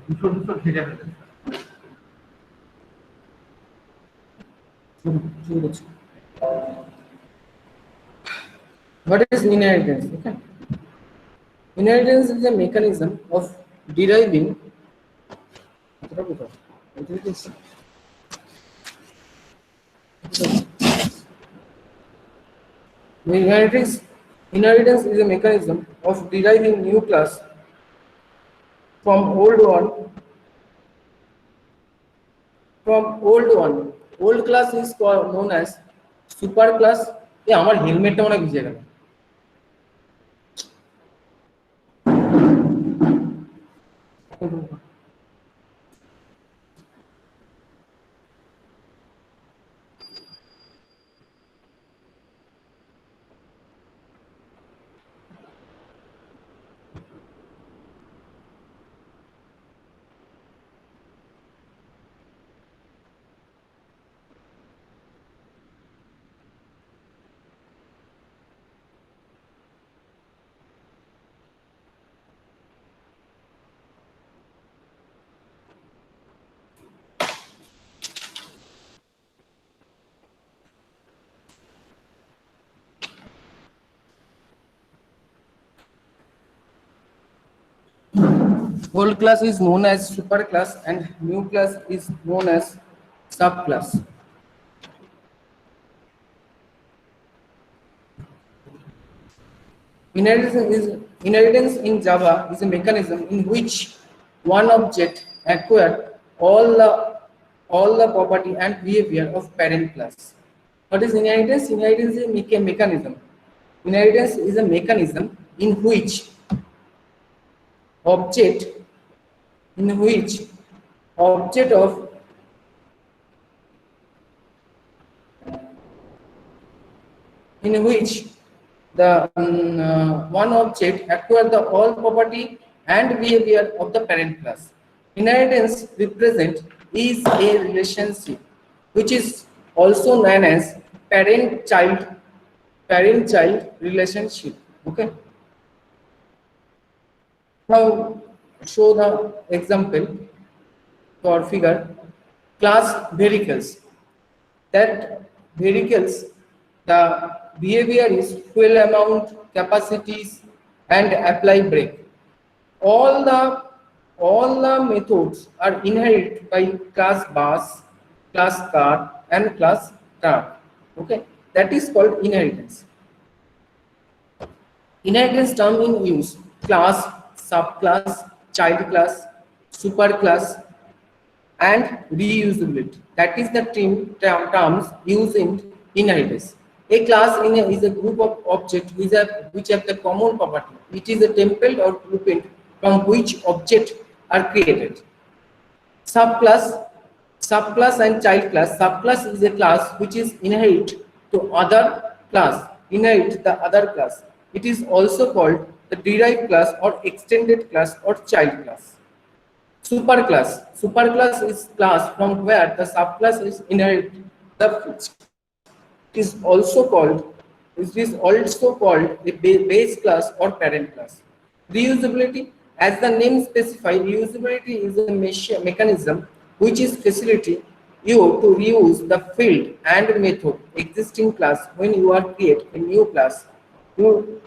দুশো দুশো ঘেরে ফেলেছে। What is inheritance? Okay. Inheritance is a mechanism of deriving. Inheritance is a mechanism of deriving new class from old one. Old class is called known as super class. Yeah, আমার হেলমেটটা মনে ভিজে গেল। Old class is known as superclass and new class is known as subclass. Inheritance in Java is a mechanism in which one object acquires all the property and behavior of parent class. What is inheritance? Inheritance is a mechanism. Inheritance is a mechanism in which object of in which the one object acquire the all property and behavior of the parent class. Inheritance represent is a relationship which is also known as parent-child relationship. Okay. Now show the example for figure. Class vehicles. That vehicles, the behavior is fuel amount, capacities, and apply brake. All the methods are inherited by class bus, class car, and class truck. Okay, that is called inheritance. Inheritance term in use: class, subclass, child class, superclass, and reusability. That is the terms used in inheritance. A class is a group of objects which have the common property. It is a template or blueprint from which objects are created. Subclass and child class. Subclass is a class which is inherit to other class, inherit the other class. It is also called the derived class or extended class or child class. Superclass is class from where the subclass is inherit the it is also called a base class or parent class. Reusability, as the name specifies, reusability is a mechanism which is facility you to reuse the field and method existing class. When you are create a new class, you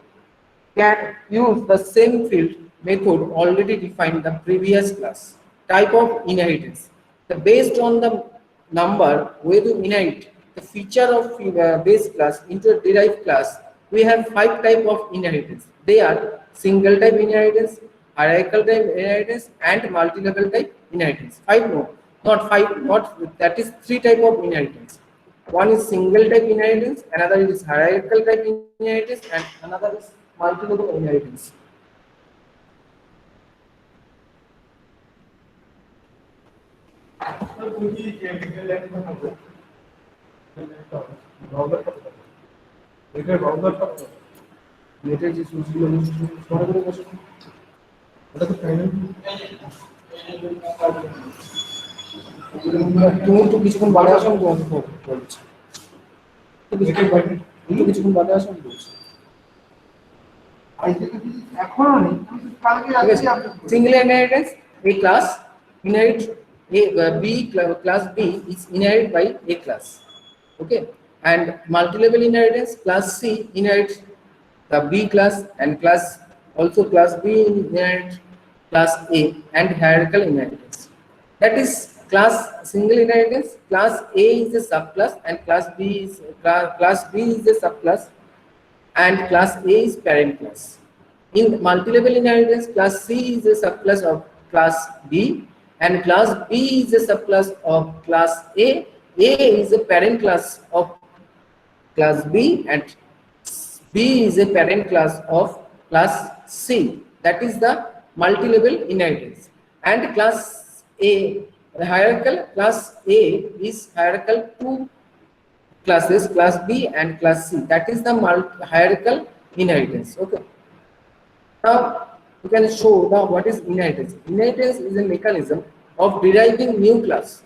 can use the same field method already defined the previous class. Type of inheritance. Based on the number where to inherit the feature of base class into a derived class, we have 5 type of inheritance. They are single type inheritance, hierarchical type inheritance, and multi-level type inheritance. 5 no, not 5, not that is 3 type of inheritance. One is single type inheritance, another is hierarchical type inheritance, and another is multi-level inheritance. তুমি তো কিছুক্ষণ বাদে আসো বলছি কিছুক্ষণ বাদে আসো বলছি single inheritance, a class inherit class B is inherited by A class. Okay, and multi-level inheritance, class C inherits the B class, and class B inherits class A, and hierarchical inheritance. That is class single inheritance. Class A is a subclass, and class B is a subclass, and class A is parent class. In multi-level inheritance, class C is a subclass of class B, and class B is a subclass of class A. A is a parent class of class B, and B is a parent class of class C. That is the multi-level inheritance. And class A, the hierarchical class A is hierarchical two classes, class B and class C. That is the hierarchical inheritance. Okay. Now we can show now what is inheritance. Inheritance is a mechanism of deriving new class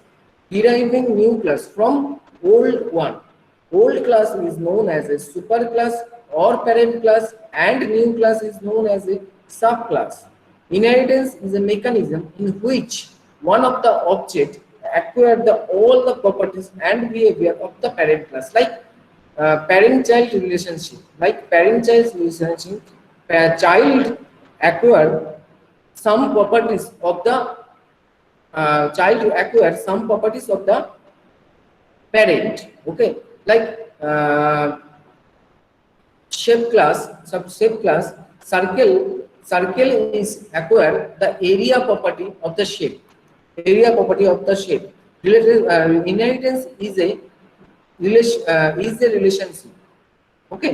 from old one. Old class is known as a superclass or parent class, and new class is known as a subclass. Inheritance is a mechanism in which one of the object acquire all the properties and behavior of the parent class, like parent-child relationship. Child acquire some properties of the parent. Okay, like shape class, circle is acquire the area property of the shape. Related inheritance is a relationship. Okay,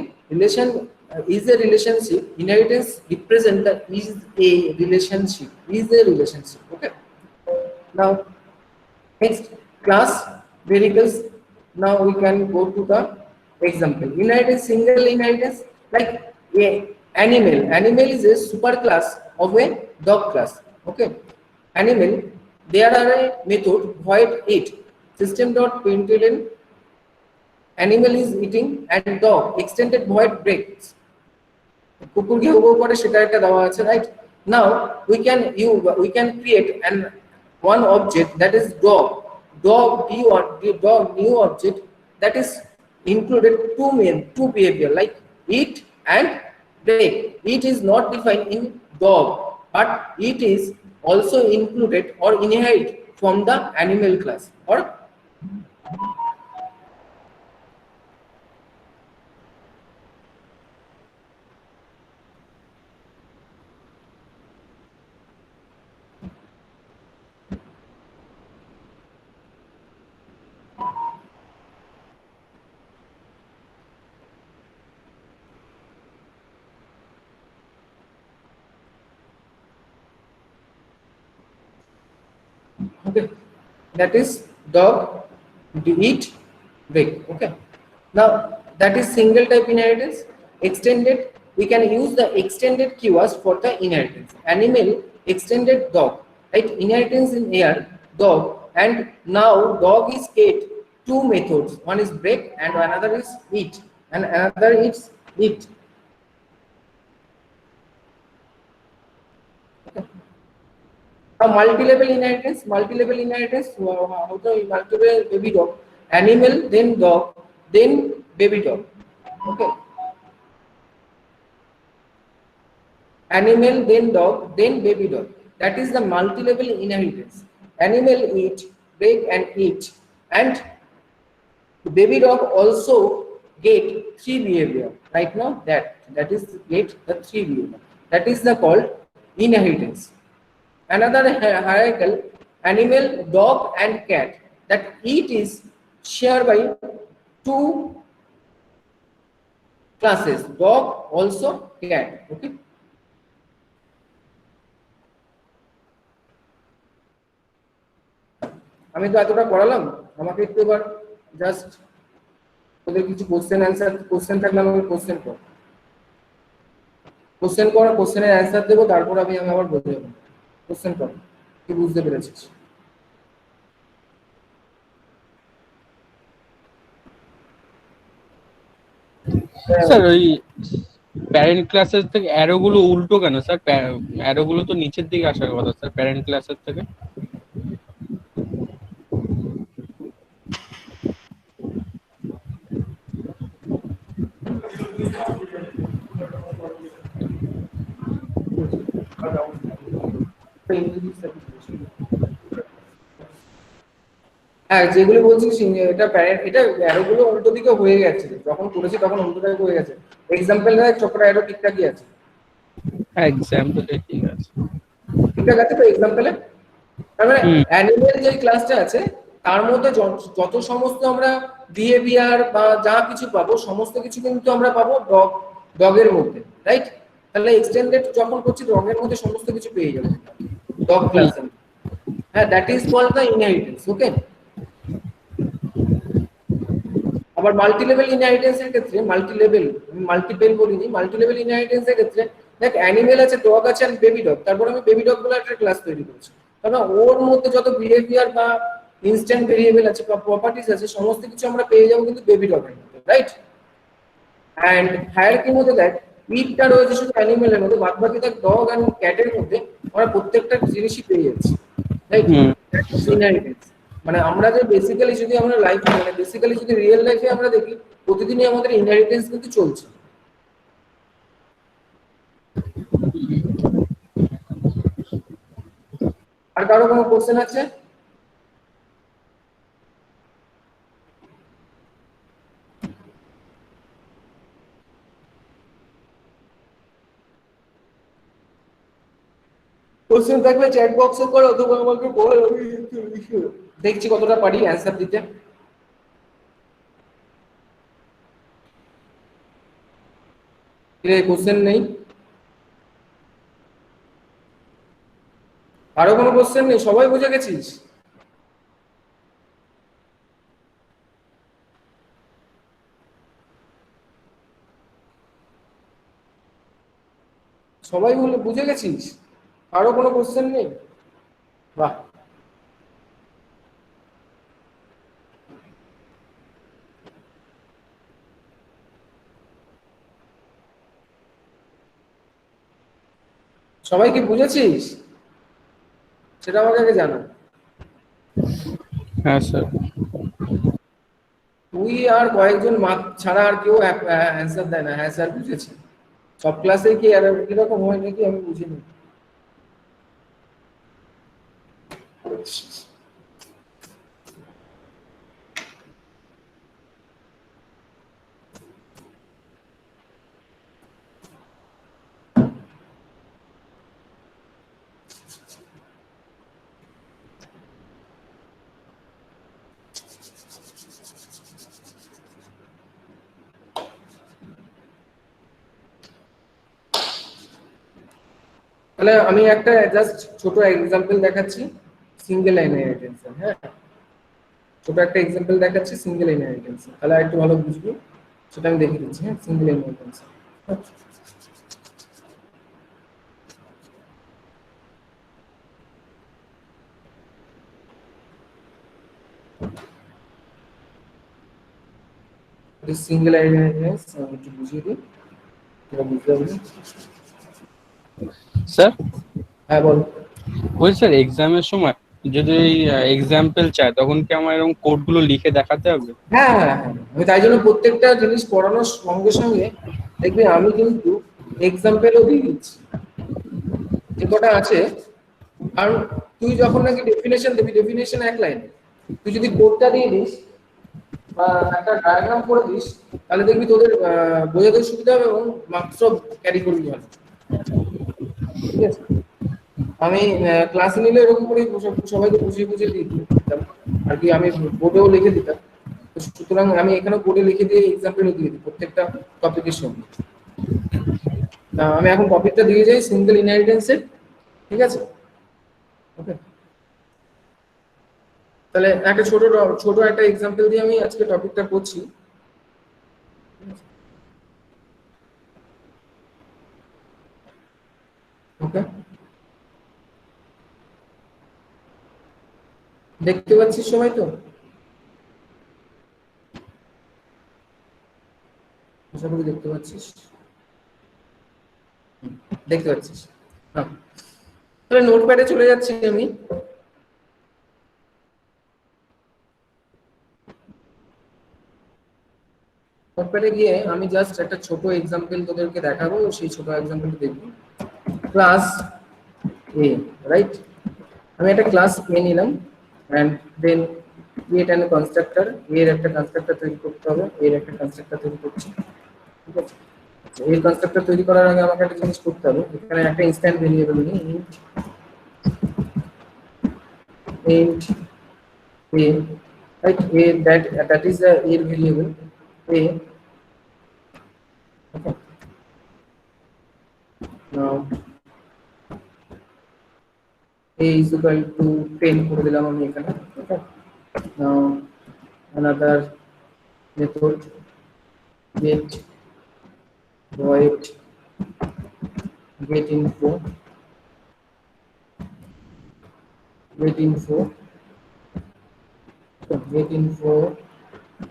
is a relationship. Inheritance represent the is a relationship. Okay. Now next, class variables. Now we can go to the example. Inheritance, single inheritance, like a animal. Animal is a superclass of a dog class. Okay. Animal, there are a method void it system.println animal is eating and dog extended void breaks. Kukur ঘেউ ঘেউ করে সেটা একটা দেওয়া আছে, right? Now we can create one object, that is dog new object, that is included two behavior like eat and break. It is not defined in dog, but it is also included or inherit from the animal class. Or okay, that is dog eat break. Okay, now that is single type inheritance. Extended, we can use the extended keywords for the inheritance. Animal, extended dog, right? Inheritance in air dog, and now dog is get two methods, one is break and another is eat, and another is eat. Multi-level inheritance. How the multi-level baby dog, animal, then dog, then baby dog. Okay, animal, then dog, then baby dog. That is the multi-level inheritance. Animal eat, break and eat, and baby dog also get three behavior. Right now that is get the three behavior. That is the called inheritance. Another hierarchical, animal, dog and cat, that eat is shared by two classes, dog also cat. Okay, আমি তো এতটা করালাম, আমাকে একটু এবার just ওদের কিছু question থাকলে আমাকে কোশ্চেন কোশ্চেনের অ্যান্সার দেবো, তারপর আমি আবার বলে দেবো। কোশ্চেন কর, কি বুঝতে পেরেছিস? স্যার ওই প্যারেন্ট ক্লাসের থেকে অ্যারো গুলো উল্টো কেন স্যার? অ্যারো গুলো তো নিচের দিকে আসার কথা স্যার প্যারেন্ট ক্লাসের থেকে। হ্যাঁ, যেগুলো বলছিস এটা প্যারেন্ট, এটা অ্যারোগুলো উল্টো দিকে হয়ে গেছে, যখন করেছি তখন উল্টো দিকে হয়ে গেছে। এক্সাম্পল দেখ, চক্র অ্যারো ঠিকঠাকই আছে। এক্সাম্পল ঠিক আছে। ঠিকঠাক আছে তো এক্সাম্পলে? তার মানে হুম অ্যানিমেল যে ক্লাসটা আছে তার মধ্যে যত সমস্ত আমরা বিহেভিয়ার বা যা কিছু পাবো সমস্ত কিছু কিন্তু আমরা পাবো ডগের মধ্যে, রাইট? তাহলে এক্সটেন্ডেড যখন করছি ডগের মধ্যে সমস্ত কিছু পেয়ে যাবো ডগ হুম ক্লাসে। হ্যাঁ, that is called the inheritance. Okay, আবার মাল্টি লেভেল ইনহেরিটেন্স এর ক্ষেত্রে, মাল্টিপল বলিনি, মাল্টি লেভেল ইনহেরিটেন্স এর ক্ষেত্রে দেখ, অ্যানিমেল আছে, ডগ আছে আর বেবি ডগ, তারপর আমি বেবি ডগ বলে একটা ক্লাস তৈরি করেছি। কারণ ওর মধ্যে যত বিহেভিয়ার বা ইনস্ট্যান্ট ভেরিয়েবল আছে বা প্রপার্টিজ আছে সমস্ত কিছু আমরা পেয়ে যাবো কিন্তু বেবি ডগের মধ্যে, রাইট? অ্যান্ড হায়ারার্কির মধ্যে দেখ, ইটটা রয়েছে শুধু অ্যানিমেলের মধ্যে, বাদ বাকি দেখ ডগ অ্যান্ড ক্যাটের মধ্যে আমরা প্রত্যেকটা জিনিসই পেয়ে যাচ্ছি, রাইট? হুম ইনহেরিটেন্স মানে আমরা যে বেসিক্যালি যদি আমরা লাইফ মানে বেসিক্যালি যদি রিয়েল লাইফে আমরা দেখি প্রতিদিনই আমাদের ইনহেরিটেন্স কিন্তু চলছে। আর কারো কোনো কোশ্চেন আছে? কোশ্চেন থাকলে চ্যাট বক্সে করো অথবা আমাকে বল, আমি দেখছি কতটা পারি অ্যান্সার দিতে। কোশ্চেন নেই? আরো কোনো কোশ্চেন নেই? সবাই বুঝে গেছিস? সবাই বলে বুঝে গেছিস? আরো কোনো কোশ্চেন নেই? বাহ, সবাই কি বুঝেছিস সেটা আমাকে আগে জানা। হ্যাঁ স্যার। তুই আর কয়েকজন মাত ছাড়া আর কেউ অ্যান্সার দেয় না হ্যাঁ স্যার বুঝেছি। সব ক্লাসে কি আর এরকম হয় নাকি আমি বুঝিনি। তাহলে আমি একটা জাস্ট ছোট এক্সাম্পল দেখাচ্ছি সিঙ্গেল লাইন ইনহেরিটেন্স। হ্যাঁ, ছোট একটা এক্সাম্পল দেখাচ্ছি সিঙ্গেল লাইন ইনহেরিটেন্স, তাহলে একটু ভালো বুঝবি। সেটা আমি দেখিয়ে দিচ্ছি। হ্যাঁ, single line inheritance. Single line inheritance আমি একটু বুঝিয়ে দিই, তোরা বুঝতে পারবি। স্যার হ্যাঁ বল। বলছি স্যার, এক্সামের সময় যদি এক্সাম্পল চায় তখন কি আমার এরকম কোড গুলো লিখে দেখাতে হবে? হ্যাঁ হ্যাঁ হ্যাঁ, আমি তাই জন্য প্রত্যেকটা জিনিস পড়ানোর সঙ্গে সঙ্গে দেখবি আমি কিন্তু এক্সাম্পলও দিয়ে দিচ্ছি যে কটা আছে। কারণ তুই যখন নাকি ডেফিনেশন দিবি, ডেফিনেশন এক লাইন, তুই যদি কোডটা দিয়ে দিস বা একটা ডায়াগ্রাম করে দিস তাহলে দেখবি তোদের বোঝাতে সুবিধা হবে এবং মার্কস ক্যারি করবি ভালো। ঠিক আছে, আমি ক্লাসে নিলে এরকম করে সবাইকে বুঝিয়ে বুঝিয়ে দিতাম আর কি, আমি বোর্ডেও লিখে দিতাম। তো সুতরাং আমি এখানে বোর্ডে লিখে দিয়ে এক্সাম্পলও দিয়ে দিই প্রত্যেকটা টপিকের সঙ্গে। আমি এখন টপিকটা দিয়ে যাই সিঙ্গেল ইনহেরিটেন্সের। ঠিক আছে, ওকে। তাহলে একটা ছোট একটা এক্সাম্পল দিয়ে আমি আজকে টপিকটা করছি। ওকে, দেখতে পাচ্ছিস সবাই তো? আশা করি দেখতে পাচ্ছিস। দেখতে পাচ্ছিস? হ্যাঁ, তাহলে নোটপ্যাডে চলে যাচ্ছি আমি। নোটপ্যাডে গিয়ে আমি জাস্ট একটা ছোট এক্সাম্পল তোদেরকে দেখাবো, সেই ছোট এক্সাম্পলটা দেখবি। Class a, right? আমি একটা ক্লাস a নিলাম and then create an constructor, এর একটা কনস্ট্রাক্টর তৈরি করতে হবে, এর একটা কনস্ট্রাক্টর তৈরি করছি, ঠিক আছে? এই কনস্ট্রাক্টর তৈরি করার আগে আমাকে একটা জিনিস করতে হবে, এখানে একটা ইনস্ট্যান্ট ভেরিয়েবল নিই int a, right? A, that is a variable a. Okay, now a is equal to 10 করে দিলাম আমি এখানে। Okay, now another method, get void get info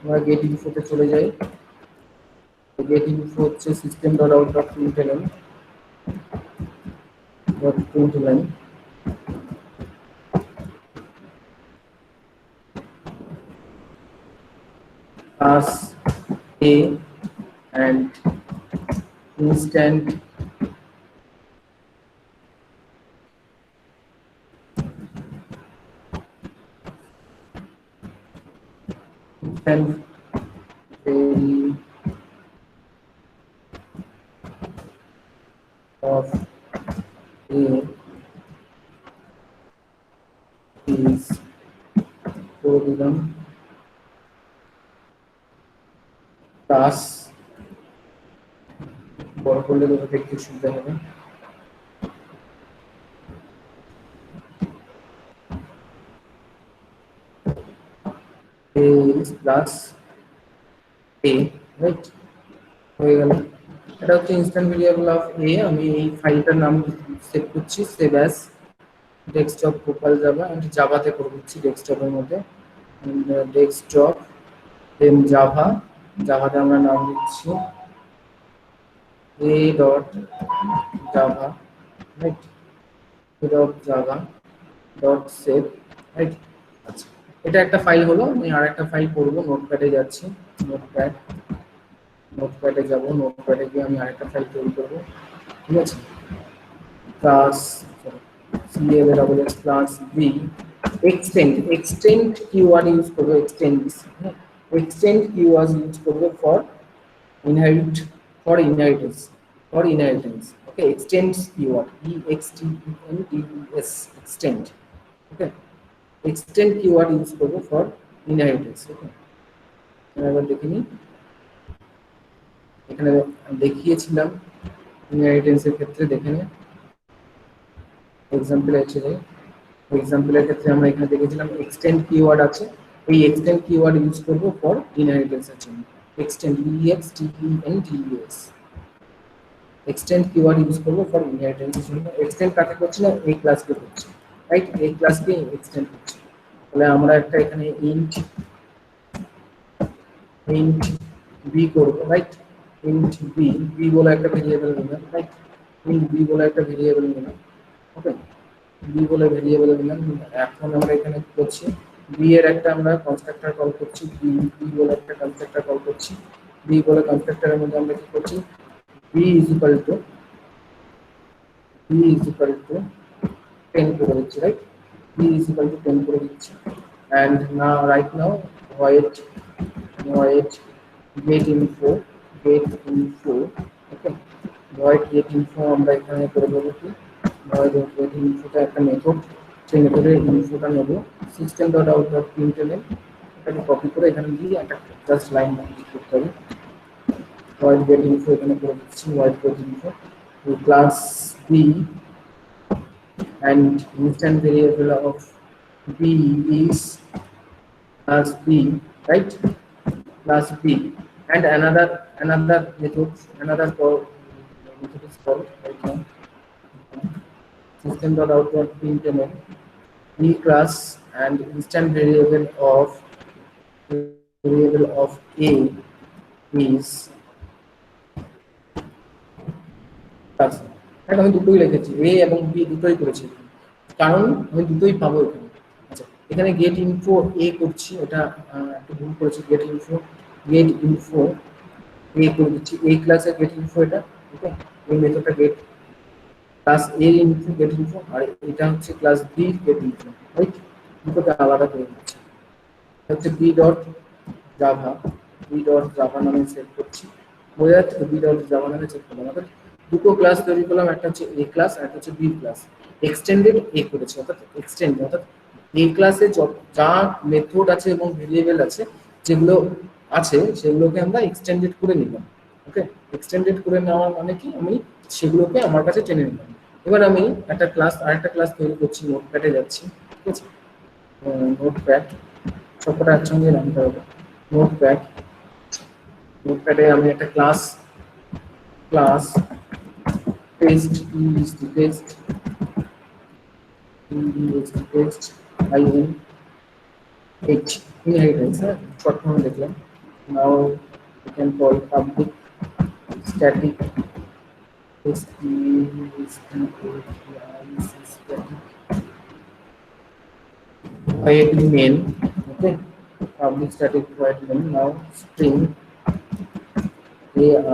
আমরা get info তে চলে যাই। get info হচ্ছে system dot out dot println class a and instant variable of a is program class বড় করলে দেখতে সুবিধা হবে। a is plus a, right? হয়ে গেল। এটা হচ্ছে ইনস্ট্যান্ট ভেরিয়েবল অফ a। আমি এই ফাইলটার নাম সেভ করছি save as desktop profile Java, আমি জাভাতে করে দিচ্ছি ডেস্কটপের মধ্যে ডেস্কটপ দেন জাভাতে আমরা নাম দিচ্ছি a dot Java, right? a dot Java dot save, right? আচ্ছা, এটা একটা ফাইল হলো। আমি আর একটা ফাইল করব, নোটপ্যাডে যাচ্ছি, নোটপ্যাডে যাব, নোটপ্যাডে গিয়ে আমি আরেকটা ফাইল তৈরি করব, ঠিক আছে? Class cls class b extend keyword use করব, extend keyword ইউজ করব for inheritance, okay? Extends keyword extend, okay? extend keyword use করব for inheritance, okay? এবার দেখে নিই, এখানে দেখিয়েছিলাম ইনহেরিটেন্স এর ক্ষেত্রে, দেখে নিই এক্সাম্পলে চলে। এক্সাম্পলের ক্ষেত্রে আমরা এখানে দেখেছিলাম এক্সটেন্ড কিওয়ার্ড আছে, এই এক্সটেন্ড কিওয়ার্ড ইউজ করব ফর ইনহেরিটেন্স এর জন্য। Extend extends extend keyword use করব ফর ইনহেরিটেন্স এর জন্য। এক্সটেন্ড কাকে করছি না, এই ক্লাসকে করছি, রাইট? এই ক্লাসকে এক্সটেন্ড করছি। তাহলে আমরা একটা এখানে ইন্ট b করব, রাইট? int b বলে একটা ভেরিয়েবল নিলাম, রাইট? int b বলে একটা ভেরিয়েবল নিলাম, ওকে? b বলে ভেরিয়েবল নিলাম। এখন আমরা এখানে কি করছি, b এর একটা আমরা কনস্ট্রাক্টর কল করছি, b বলে একটা কনস্ট্রাক্টর কল করছি। b বলে কনস্ট্রাক্টরের মধ্যে আমরা কি করছি, b is equal to 10 করে দিচ্ছি, right? b is equal to 10 করে দিচ্ছি। and now right now void get info, okay? void get info আমরা এখানে করে দেবো কি, void get info টা একটা মেথড, সেই মেথডের ইনফোটা নেব system.out.println, এটাকে কপি করে এখানে দিয়ে একটা জাস্ট লাইন করতে হবে। void get info এখানে করে দিচ্ছি, void get info class b and instant variable of b is class b, right? class b and another method is called right now system.out.println b class and instant variable of a is class। এটা আমি দুটোই লিখেছি, a এবং b দুটোই করেছি, কারণ আমি দুটোই পাবো এখানে। আচ্ছা, এখানে গেট ইনফো a করছি, এটা একটু ভুল করেছি, গেট ইনফো a করে দিচ্ছি, এই ক্লাসে গেট ইনফো এটা, ওকে? এই মেথডটা get class A info get info, আর এটা হচ্ছে class B get info, right? দুটোকে আলাদা করে দিচ্ছি। হচ্ছে B dot Java, B dot Java নামে সেট করছি। বোঝা যাচ্ছে তো? বি ডট জাভা নামে সেট করলাম, অর্থাৎ দুটো ক্লাস তৈরি করলাম, একটা হচ্ছে এ ক্লাস আর একটা হচ্ছে বি ক্লাস। এক্সটেন্ডেড এ করেছি, অর্থাৎ এক্সটেন্ড, অর্থাৎ এ ক্লাসে যা মেথড আছে এবং ভেরিয়েবল আছে যেগুলো আছে সেগুলোকে আমরা এক্সটেন্ডেড করে নিলাম। ওকে, এক্সটেন্ডেড করে নেওয়ার মানে কি, আমি সেগুলোকে আমার কাছে টেনে নিলাম। এবার আমি একটা ক্লাস আর একটা ক্লাস তৈরি করছি, নোটপ্যাডে যাচ্ছি, ঠিক আছে? নোটপ্যাড সবকটা একসঙ্গে নামতে হবে। নোটপ্যাড, নোটপ্যাডে আমি একটা class class test test test I N H inheritance, হ্যাঁ, শর্ট ফর্ম দেখলাম। নাও you can call public static void main. Okay, public static void main. Now string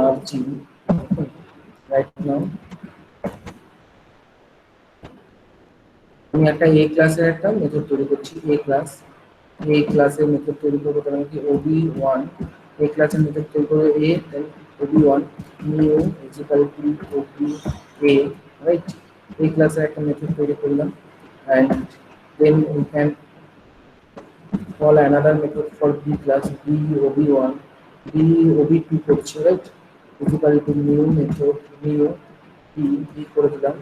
arg. Okay, right now আমি একটা এ ক্লাসের একটা মেথড তৈরি করছি, এ ক্লাস। এ ক্লাসের method তৈরি করবো তার মানে কি ob1, এ ক্লাসের মেথড তৈরি করবো A, then ob1 new equal to oba, right? A ক্লাসের একটা মেথড তৈরি করলাম, and then we can call another method for b class, b ob1, b ob2 করছি, right? Equal to new method new b করে দিলাম।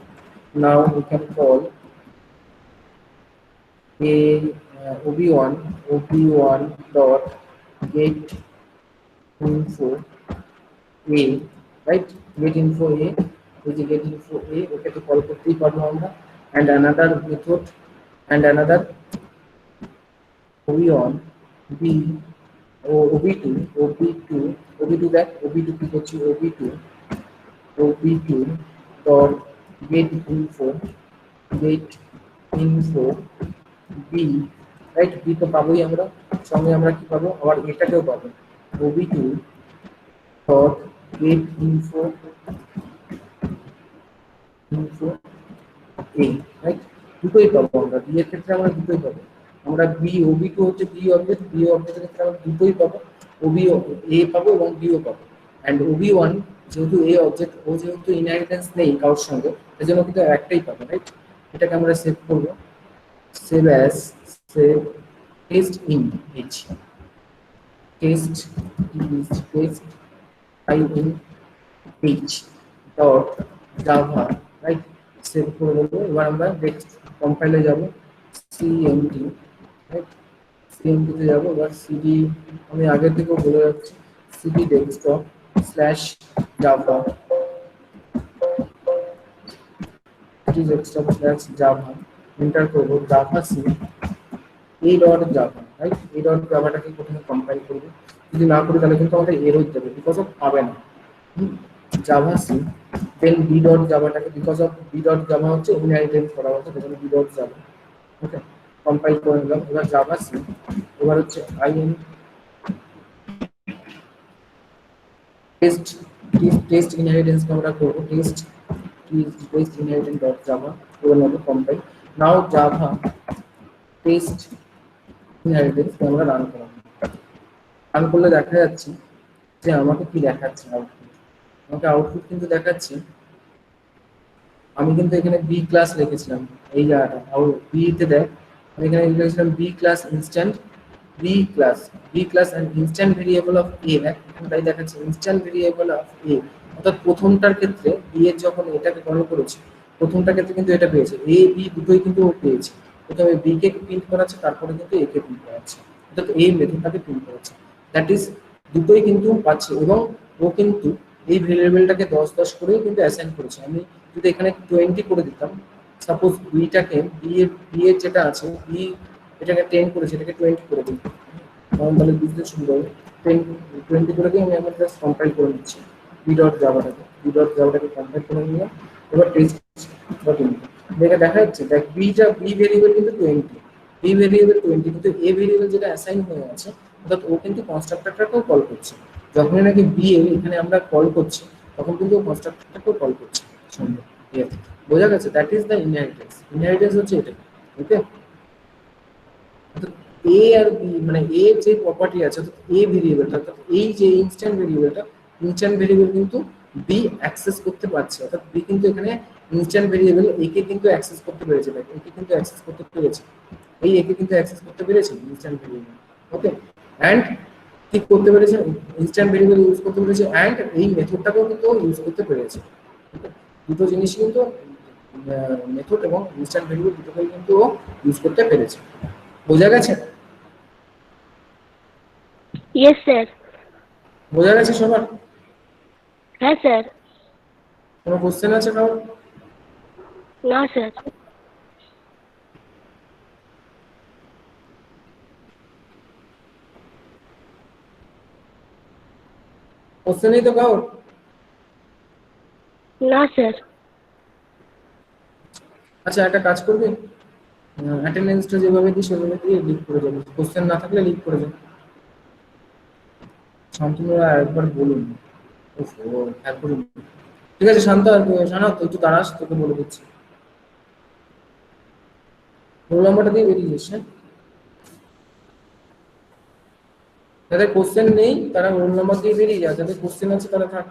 now we can call a ob1 dot get info a, right? Get info a, which is get info a, okay, to call করতেই পারবো আমরা, and another method and another ob1 b ob2 that ob2 কি করছি, ob2 dot get info b, right? B তো পাবোই আমরা, সঙ্গে আমরা কি পাবো, আবার এটাকেও পাবো, ob2 dot get info a, right? দুটোই পাবো আমরা, বি এর ক্ষেত্রে আমরা দুটোই পাবো। আমরা বি ob2 হচ্ছে বি অবজেক্ট, বি অবজেক্টের ক্ষেত্রে আমরা দুটোই পাবো, ob a পাবো এবং বিও পাবো। অ্যান্ড ob1 যেহেতু এ অবজেক্ট, ও যেহেতু ইনহেরিটেন্স নেই কারোর সঙ্গে, সেজন্য কিন্তু একটাই পাবো, রাইট? এটাকে আমরা সেভ করবো, save as save test in h, test in h dot java, right? Save করে দেবো। এবার আমরা নেক্সট কম্পাইলে যাব, cmd, রাইট? cmd তে যাব। এবার cd আমি আগে থেকেও বলে রাখছি, cd desktop slash java, cd desktop slash java enter করবো, জাভা সি এই ডট জাভা, রাইট? এই ডট জাভাটাকে প্রথমে কম্পাইল করবো, যদি না করি তাহলে কিন্তু আমাদের এরর যাবে, বিকজ অফ পাবে না। Java C then B dot জাভাটাকে, because of B dot Java হচ্ছে ইনহেরিটেন্স করা হচ্ছে, সেজন্য B dot Java, okay, compile করে নিলাম। এবার জাভা সি, এবার হচ্ছে আইএন টেস্ট ইনহেরিটেন্স আমরা করবো, টেস্ট ইনহেরিটেন্স ডট জাভা করে নেবো, কম্পাইল। নাও জাভা টেস্ট ইনহেরিটেন্স আমরা রান করলাম। রান করলে দেখা যাচ্ছে যে আমাকে কি দেখাচ্ছে, আউটপুট। আমাকে আউটপুট কিন্তু দেখাচ্ছে, আমি কিন্তু এখানে বি ক্লাস লিখেছিলাম, এই জায়গাটা বি তে দেখ, আমি এখানে লিখেছিলাম B class instant, B class and instant variable of A, তাই দেখাচ্ছে ইনস্ট্যান্ট ভেরিয়েবল অফ এ, অর্থাৎ প্রথমটার ক্ষেত্রে বি এর যখন এটাকে কল করেছে, প্রথমটার ক্ষেত্রে কিন্তু এটা পেয়েছে, এ বি দুটোই কিন্তু ও পেয়েছে। প্রথমে বি কে প্রিন্ট করাচ্ছে, তারপরে কিন্তু এ কে প্রিন্ট করাচ্ছে, অর্থাৎ এই মেথডটাকে প্রিন্ট করাচ্ছে, দ্যাট ইজ দুটোই কিন্তু পাচ্ছে। এবং ও কিন্তু এই ভেরিয়েবলটাকে 10 করেই কিন্তু অ্যাসাইন করেছে। আমি যদি এখানে 20 করে দিতাম, সাপোজ বিটাকে বি এর যেটা আছে, বি এটাকে 10 করেছে, এটাকে 20 করে দিই, তখন তাহলে বুঝতে সুবিধা হবে। 20 করে দিয়ে আমি আমার জাস্ট কম্পাইল করে নিচ্ছি বি ডট জাভাটাকে কম্পাইল করে নিলাম। এবার টেস্ট ডট ইন দেখে দেখা যাচ্ছে, দেখ বি ভেরিয়েবল কিন্তু 20, বি ভেরিয়েবল 20, কিন্তু এ ভেরিয়েবল যেটা অ্যাসাইন হয়ে আছে, অর্থাৎ ও কিন্তু কনস্ট্রাক্টরটাকেও কল করছে। যখনই নাকি বি এখানে আমরা কল করছি, তখন কিন্তু কনস্ট্রাক্টরটাকেও কল করছে সঙ্গে। Yes, বোঝা গেছে? That is the inheritance. Inheritance হচ্ছে এটা। ওকে, এ আর বি মানে এ যে প্রপার্টি আছে অর্থাৎ এ ভেরিয়েবলটা অর্থাৎ এই যে ইনস্ট্যান্ট ভেরিয়েবলটা, ইনস্ট্যান্ট ভেরিয়েবল কিন্তু বি অ্যাক্সেস করতে পারছে, অর্থাৎ বি কিন্তু এখানে ইনস্ট্যান্ট ভেরিয়েবল এ কে কিন্তু অ্যাক্সেস করতে পেরেছে, এ কে কিন্তু অ্যাক্সেস করতে পেরেছে, এই এ কে কিন্তু অ্যাক্সেস করতে পেরেছে ইনস্ট্যান্ট ভেরিয়েবল। ওকে, অ্যান্ড কি করতে পেরেছে, ইনস্ট্যান্ট ভেরিয়েবল ইউজ করতে পেরেছে, অ্যান্ড এই মেথডটাকেও কিন্তু ইউজ করতে পেরেছে। দুটো জিনিস কিন্তু মেথড এবং ইনস্ট্যান্ট ভেরিয়েবল দুটোকেই কিন্তু ইউজ করতে পেরেছে। বোঝা গেছে? Yes, sir. বোঝা গেছে সবার? হ্যাঁ স্যার। কোনো কোশ্চেন আছে কারণ? না স্যার। কোশ্চেন নেই তো কারণ? না স্যার। আচ্ছা একটা কাজ করবি, অ্যাটেন্ডেন্সটা যেভাবে দিই সেভাবে দিয়ে লিক করে যাবে, কোশ্চেন না থাকলে লিক করে যাবে। শান্তনুরা একবার বলুন। ওফো, হ্যাঁ করুন। ঠিক আছে শান্ত, আর শান্ত তুই একটু দাঁড়াস, তোকে বলে দিচ্ছি। রোল নাম্বারটা দিয়ে বেরিয়ে যাস। হ্যাঁ, যাদের কোশ্চেন নেই তারা রোল নাম্বার দিয়ে বেরিয়ে যায়, যাদের কোশ্চেন আছে তারা থাক।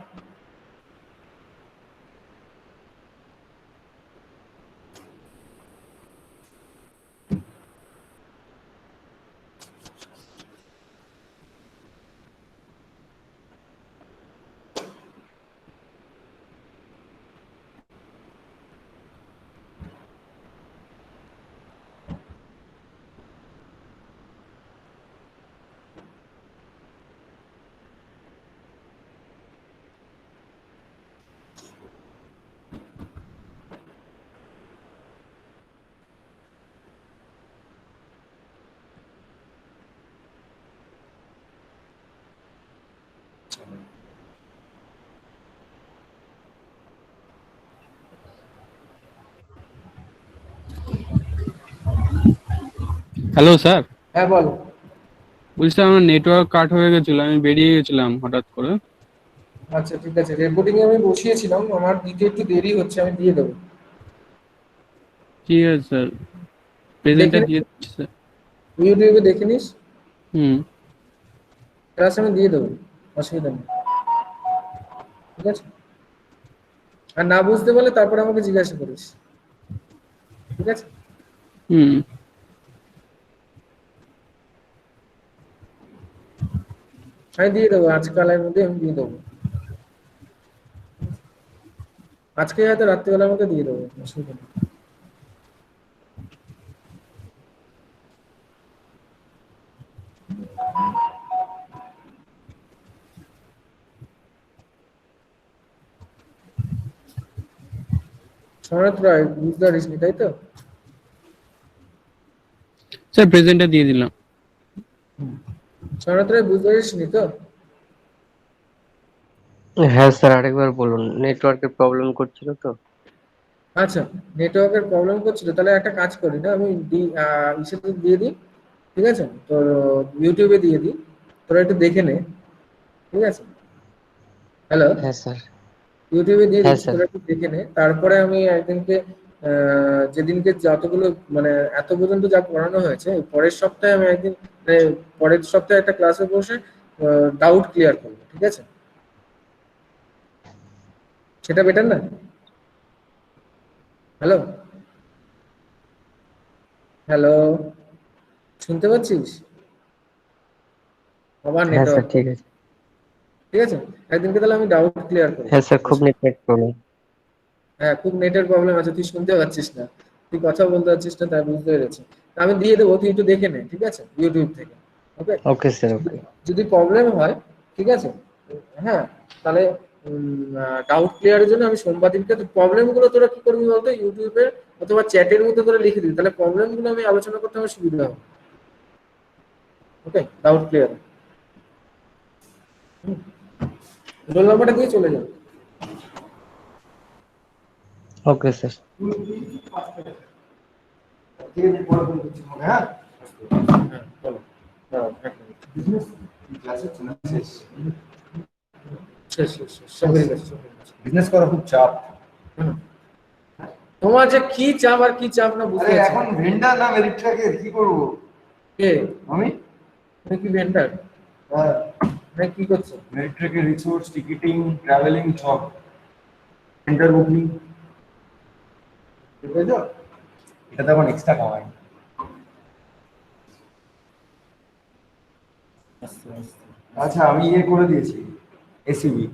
হ্যালো স্যার, হ্যাঁ বল। বলছি আমার নেটওয়ার্ক কাট হয়ে গেছিল, আমি বেরিয়ে গেছিলাম হঠাৎ করে। আচ্ছা ঠিক আছে, রেকর্ডিং এ আমি বসিয়েছিলাম, আমার দিতে একটু দেরি হচ্ছে, আমি দিয়ে দেবো। ঠিক আছে স্যার, দেখে প্রেজেন্টটা নিস, দিয়ে দিচ্ছি স্যার। ইউটিউবে দেখে নিস, হুম। ক্লাস আমি দিয়ে দেবো, অসুবিধা নেই। ঠিক আছে, আর না বুঝতে পারলে তারপরে আমাকে জিজ্ঞাসা করিস। ঠিক আছে, হুম। আমি দিয়ে দেবো, আজকালের মধ্যে আমি দিয়ে দেবো, আজকে হয়তো রাত্রিবেলার মধ্যে দিয়ে দেবো, অসুবিধা নেই। সম্রাট রায় বুঝতে পারিসনি তাই তো? স্যার প্রেজেন্টটা দিয়ে দিলাম। সম্রাট রায় বুঝতে পারিসনি তো? হ্যাঁ স্যার, আরেকবার বলুন, নেটওয়ার্কের প্রবলেম করছিল তো। আচ্ছা, নেটওয়ার্কের প্রবলেম করছিল, তাহলে একটা কাজ করি না, আমি ইসেতে দিয়ে দিই, ঠিক আছে, তোর ইউটিউবে দিয়ে দিই, তোরা একটু দেখে নে। ঠিক আছে, হ্যালো, হ্যাঁ স্যার। ইউটিউবে দিয়ে হ্যাঁ দিচ্ছি, স্যার। তোরা একটু দেখে নে, তারপরে আমি একদিনকে যেদিনকে যতগুলো মানে এত পর্যন্ত যা পড়ানো হয়েছে পরের সপ্তাহে আমি একদিন মানে পরের সপ্তাহে একটা ক্লাসে বসে ডাউট ক্লিয়ার করবো। ঠিক আছে, সেটা বেটার না? হ্যালো, হ্যালো, শুনতে পাচ্ছিস? আবার হ্যাঁ স্যার, নেটওয়ার্ক, ঠিক আছে। ঠিক আছে, একদিনকে তাহলে আমি ডাউট ক্লিয়ার করবো। হ্যাঁ স্যার, খুব নেটওয়ার্ক প্রবলেম। হ্যাঁ খুব নেটের প্রবলেম আছে, তুই শুনতে পাচ্ছিস না, তুই কথা বলতে পারছিস না, তাই বুঝতে পেরেছি। আমি দিয়ে দেবো, তুই একটু দেখে নে, ঠিক আছে, ইউটিউব থেকে। ওকে, ওকে স্যার, ওকে। যদি প্রবলেম হয়, ঠিক আছে, হ্যাঁ, তাহলে ডাউট ক্লিয়ারের জন্য আমি সোমবার দিনকে প্রবলেম গুলো তোরা কি করবি বলতো, ইউটিউবে অথবা চ্যাটের মধ্যে তোরা লিখে দিবি, তাহলে প্রবলেম গুলো আমি আলোচনা করতে আমার সুবিধা হবে। ওকে, ডাউট ক্লিয়ার, রোল নাম্বারটা দিয়ে চলে যাবে। Okay sir. হ্যাঁ, বলো, দাঁড়াও, এক মিনিট। শেষ শেষ শেষ, সব হয়ে গেছে, সব হয়ে গেছে। বিজনেস করা খুব চাপ। হুম। তোমার যে কি চাপ আর কি চাপ না বুঝতে আরে পারছি এখন না। ভেন্ডার না মেরিট্রাকের কি করবো কে আমি? তুমি কি ভেন্ডার হ্যাঁ, মানে কি করছো? মেরিট্রাকের রিসোর্স টিকিটিং ট্রাভেলিং সব ভেন্ডার বুকিং, ঠিক আছে? এটা তখন এক্সট্রা কামাই। আচ্ছা আমি ইয়ে করে দিয়েছি এসিবি।